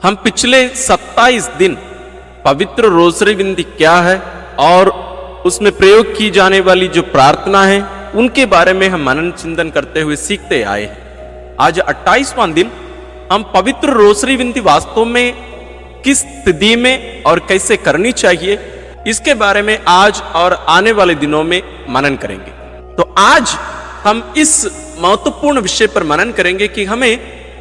हम पिछले 27 दिन पवित्र रोसरी विनती क्या है और उसमें प्रयोग की जाने वाली जो प्रार्थना है उनके बारे में हम मनन चिंतन करते हुए सीखते आए हैं। आज 28वां दिन हम पवित्र रोसरी विनती वास्तव में किस स्थिति में और कैसे करनी चाहिए इसके बारे में आज और आने वाले दिनों में मनन करेंगे। तो आज हम इस महत्वपूर्ण विषय पर मनन करेंगे कि हमें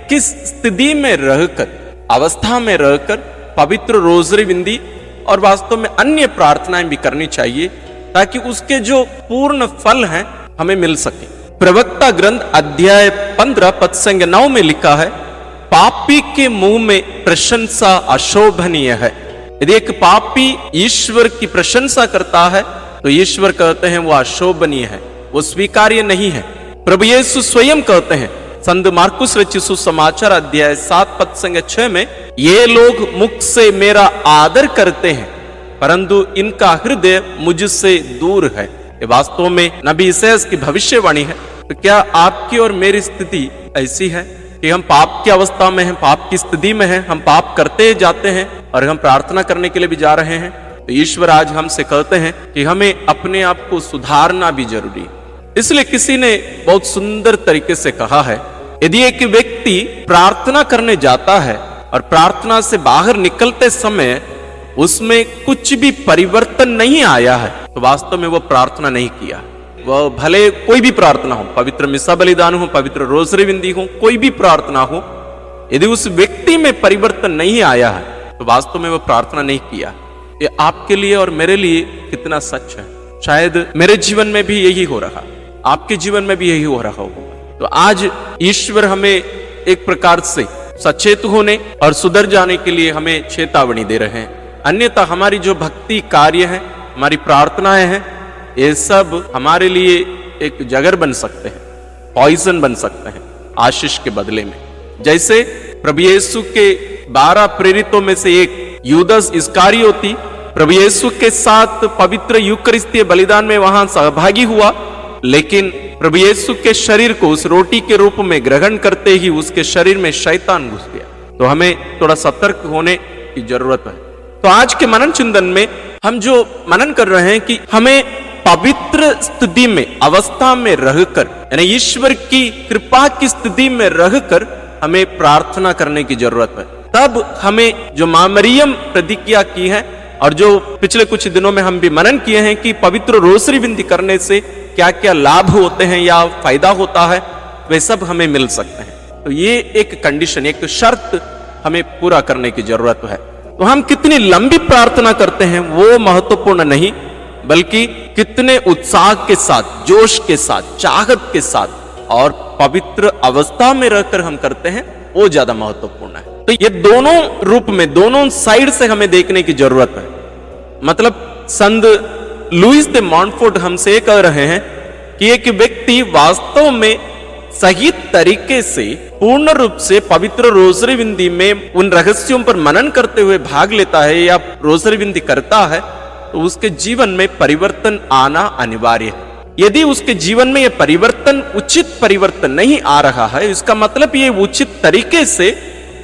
किस स्थिति में रहकर, अवस्था में रहकर पवित्र रोसरी विनती और वास्तव में अन्य प्रार्थनाएं भी करनी चाहिए ताकि उसके जो पूर्ण फल हैं हमें मिल सके। प्रवक्ता ग्रंथ अध्याय 15 पद संख्या 9 में लिखा है, पापी के मुंह में प्रशंसा अशोभनीय है। यदि एक पापी ईश्वर की प्रशंसा करता है तो ईश्वर कहते हैं वो अशोभनीय है, वो स्वीकार्य नहीं है। प्रभु यीशु स्वयं कहते हैं संत मार्कुस रचित सुसमाचार अध्याय 7 पद संख्या 6 में, ये लोग मुख से मेरा आदर करते हैं परंतु इनका हृदय मुझसे दूर है। ये वास्तव में नबी यशायाह की भविष्यवाणी है। तो क्या आपकी और मेरी स्थिति ऐसी है कि हम पाप की अवस्था में हैं, पाप की स्थिति में हैं, हम पाप करते जाते हैं और हम प्रार्थना करने के लिए भी जा रहे हैं? तो ईश्वर आज हमसे कहते हैं कि हमें अपने आप को सुधारना भी जरूरी है। इसलिए किसी ने बहुत सुंदर तरीके से कहा है, यदि एक व्यक्ति प्रार्थना करने जाता है और प्रार्थना से बाहर निकलते समय उसमें कुछ भी परिवर्तन नहीं आया है तो वास्तव में वो प्रार्थना नहीं किया। वह भले कोई भी प्रार्थना हो, पवित्र मिसा बलिदान हो, पवित्र रोसरी विनती हो, कोई भी प्रार्थना हो, यदि उस व्यक्ति में परिवर्तन नहीं आया है तो वास्तव में वो प्रार्थना नहीं किया। ये आपके लिए और मेरे लिए कितना सच है। शायद मेरे जीवन में भी यही हो रहा, आपके जीवन में भी यही हो रहा होगा। तो आज ईश्वर हमें एक प्रकार से सचेत होने और सुधर जाने के लिए हमें चेतावनी दे रहे हैं। अन्यथा हमारी जो भक्ति कार्य है, हमारी प्रार्थनाएं हैं, ये सब हमारे लिए एक जगर बन सकते हैं, पॉइजन बन सकते हैं आशीष के बदले में। जैसे प्रभु यीशु के 12 प्रेरितों में से एक यूदस इस्कारियोती प्रभु यीशु के साथ पवित्र यूकरिस्तीय बलिदान में वहां सहभागी हुआ, लेकिन प्रभु यीशु के शरीर को उस रोटी के रूप में ग्रहण करते ही उसके शरीर में शैतान घुस गया। तो हमें थोड़ा सतर्क होने की जरूरत है। तो आज के मनन चिंतन में हम जो मनन कर रहे हैं कि हमें पवित्र स्थिति में, अवस्था में रहकर, यानी ईश्वर की कृपा की स्थिति में रहकर हमें प्रार्थना करने की जरूरत है। तब हमें जो मां मरियम प्रतिज्ञा की है और जो पिछले कुछ दिनों में हम भी मनन किए हैं कि पवित्र रोसरी विनती करने से क्या क्या लाभ होते हैं या फायदा होता है, वे सब हमें मिल सकते हैं। तो ये एक कंडीशन, एक शर्त हमें पूरा करने की जरूरत है। तो हम कितनी लंबी प्रार्थना करते हैं वो महत्वपूर्ण नहीं, बल्कि कितने उत्साह के साथ, जोश के साथ, चाहत के साथ और पवित्र अवस्था में रहकर हम करते हैं वो ज्यादा महत्वपूर्ण है। तो ये दोनों रूप में, दोनों साइड से हमें देखने की जरूरत है। मतलब संत लुईस दे मॉन्टफोर्ट हमसे कह रहे हैं कि एक व्यक्ति वास्तव में सही तरीके से, पूर्ण रूप से पवित्र रोसरी विनती में उन रहस्यों पर मनन करते हुए भाग लेता है या रोसरी विनती करता है तो उसके जीवन में परिवर्तन आना अनिवार्य है। यदि उसके जीवन में यह परिवर्तन, उचित परिवर्तन नहीं आ रहा है, इसका मतलब ये उचित तरीके से,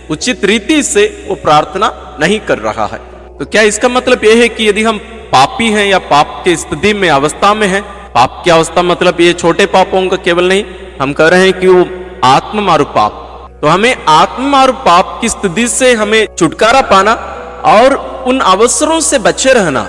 उचित रीति से वो प्रार्थना नहीं कर रहा है। तो क्या इसका मतलब यह है कि यदि हम पापी हैं या पाप के स्थिति में, अवस्था में हैं, पाप की अवस्था मतलब ये छोटे पापों का केवल नहीं, हम कह रहे हैं कि वो आत्ममारू पाप, तो हमें आत्ममारू पाप की स्थिति से हमें छुटकारा पाना और उन अवसरों से बचे रहना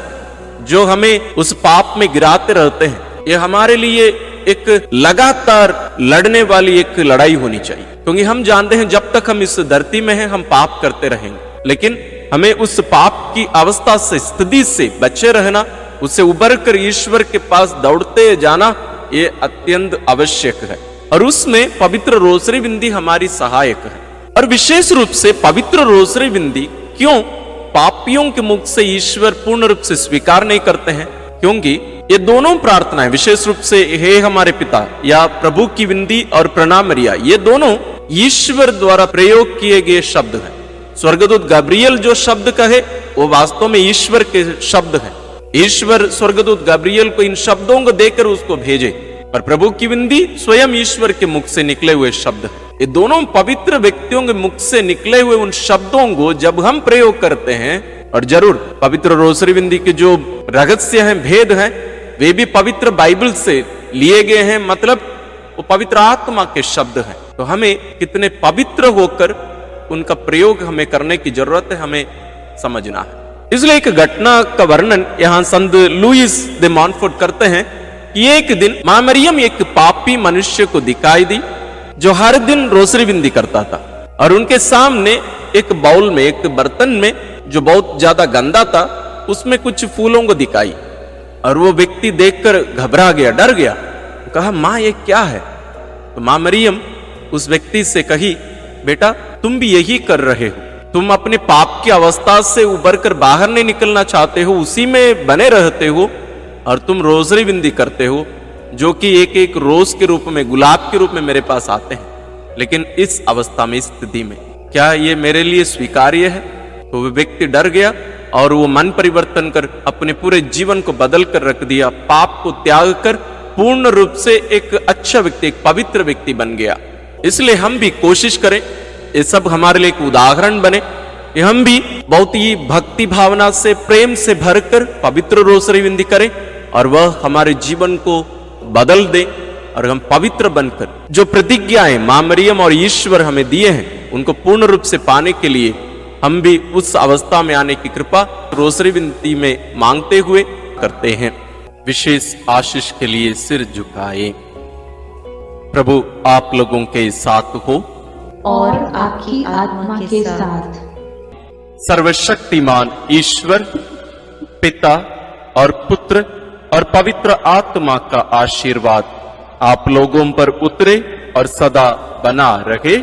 जो हमें उस पाप में गिराते रहते हैं। ये हमारे लिए एक लगातार लड़ने वाली एक लड़ाई होनी चाहिए, क्योंकि हम जानते हैं जब तक हम इस धरती में हैं हम पाप करते रहेंगे, लेकिन हमें उस पाप की अवस्था से, स्थिति से बचे रहना, उससे उबर कर ईश्वर के पास दौड़ते जाना ये अत्यंत आवश्यक है। और उसमें पवित्र रोसरी विनती हमारी सहायक है। और विशेष रूप से पवित्र रोसरी विनती क्यों पापियों के मुख से ईश्वर पूर्ण रूप से स्वीकार नहीं करते हैं? क्योंकि ये दोनों प्रार्थनाएं, विशेष रूप से हे हमारे पिता या प्रभु की विनती और प्रणामरिया, ये दोनों ईश्वर द्वारा प्रयोग किए गए शब्द हैं। स्वर्गदूत गब्रियल जो शब्द कहे वो वास्तव में ईश्वर के शब्द हैं। ईश्वर स्वर्गदूत गब्रियल को इन शब्दों को देकर उसको भेजे, और प्रभु की विनती स्वयं ईश्वर के मुख से निकले हुए शब्द है। ये दोनों पवित्र व्यक्तियों के मुख से निकले हुए उन शब्दों को जब हम प्रयोग करते हैं, और जरूर पवित्र रोसरी बिंदी के जो रहस्य हैं, भेद हैं, वे भी पवित्र बाइबल से लिए गए हैं, मतलब वो पवित्र आत्मा के शब्द हैं। तो हमें कितने पवित्र होकर उनका प्रयोग हमें करने की जरूरत है, हमें समझना है। इसलिए एक घटना का वर्णन यहां संत लुईस दे मॉन्फोर्ट करते हैं कि एक दिन मां मरियम एक पापी मनुष्य को दिखाई दी जो हर दिन रोसरी बिंदी करता था, और उनके सामने एक बाउल में, एक बर्तन में जो बहुत ज्यादा गंदा था, उसमें कुछ फूलों को दिखाई, और वो व्यक्ति देखकर घबरा गया, डर गया, कहा मां ये क्या है? तो मां मरियम उस व्यक्ति से कही, बेटा तुम भी यही कर रहे हो, तुम अपने पाप की अवस्था से उबर कर बाहर नहीं निकलना चाहते हो, उसी में बने रहते हो, और तुम रोजरी बिंदी करते हो, जो कि एक एक रोज के रूप में, गुलाब के रूप में मेरे पास आते हैं, लेकिन इस अवस्था में, इस स्थिति में, क्या ये मेरे लिए स्वीकार्य है? तो वो व्यक्ति डर गया और वो मन परिवर्तन कर अपने पूरे जीवन को बदल कर रख दिया, पाप को त्याग कर पूर्ण रूप से एक अच्छा व्यक्ति, एक पवित्र व्यक्ति बन गया। इसलिए हम भी कोशिश करें, ये सब हमारे लिए एक उदाहरण बने कि हम भी बहुत ही भक्ति भावना से, प्रेम से भरकर पवित्र रोसरी बिंदी करें, और वह हमारे जीवन को बदल दे, और हम पवित्र बनकर जो प्रतिज्ञाएं मां मरियम और ईश्वर हमें दिए हैं, उनको पूर्ण रूप से पाने के लिए हम भी उस अवस्था में आने की कृपा रोसरी बिंदी में मांगते हुए करते हैं। विशेष आशीष के लिए सिर झुकाए। प्रभु आप लोगों के साथ हो और आपकी आत्मा के साथ। सर्वशक्तिमान ईश्वर पिता और पुत्र और पवित्र आत्मा का आशीर्वाद आप लोगों पर उतरे और सदा बना रहे।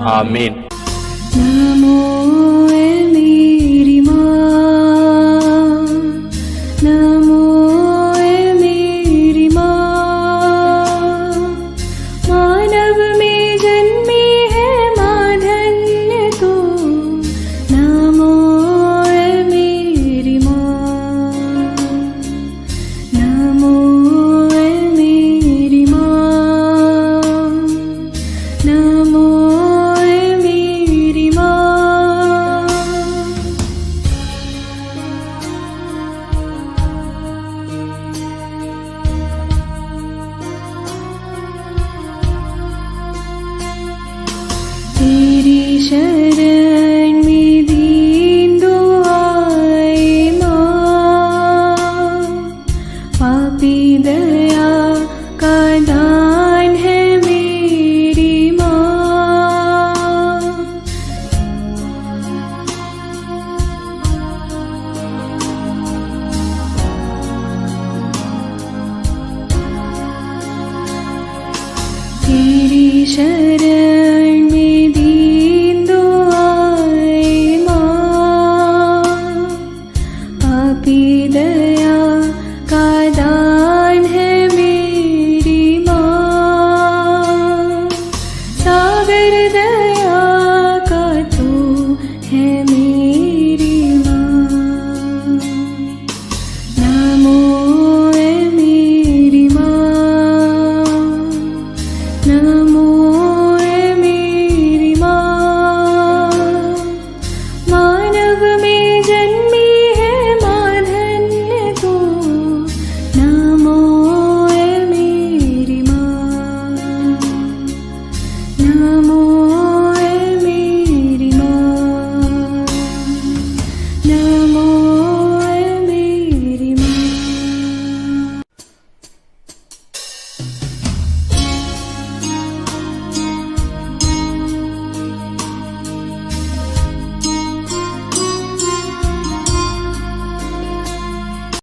आमीन। नमो मेरी माँ, नमो मेरी माँ, मानव में जन्मी है माँ धन्य तू, नमो मेरी माँ, नमो मेरी माँ, नमो मेरी माँ। तेरी शरण में दीन दुआए माँ, पापी दया का दान है मेरी माँ। तेरी शरण में दीन दुआए माँ, पापी दया का दान है मेरी माँ। सागर दया का तू है मेरी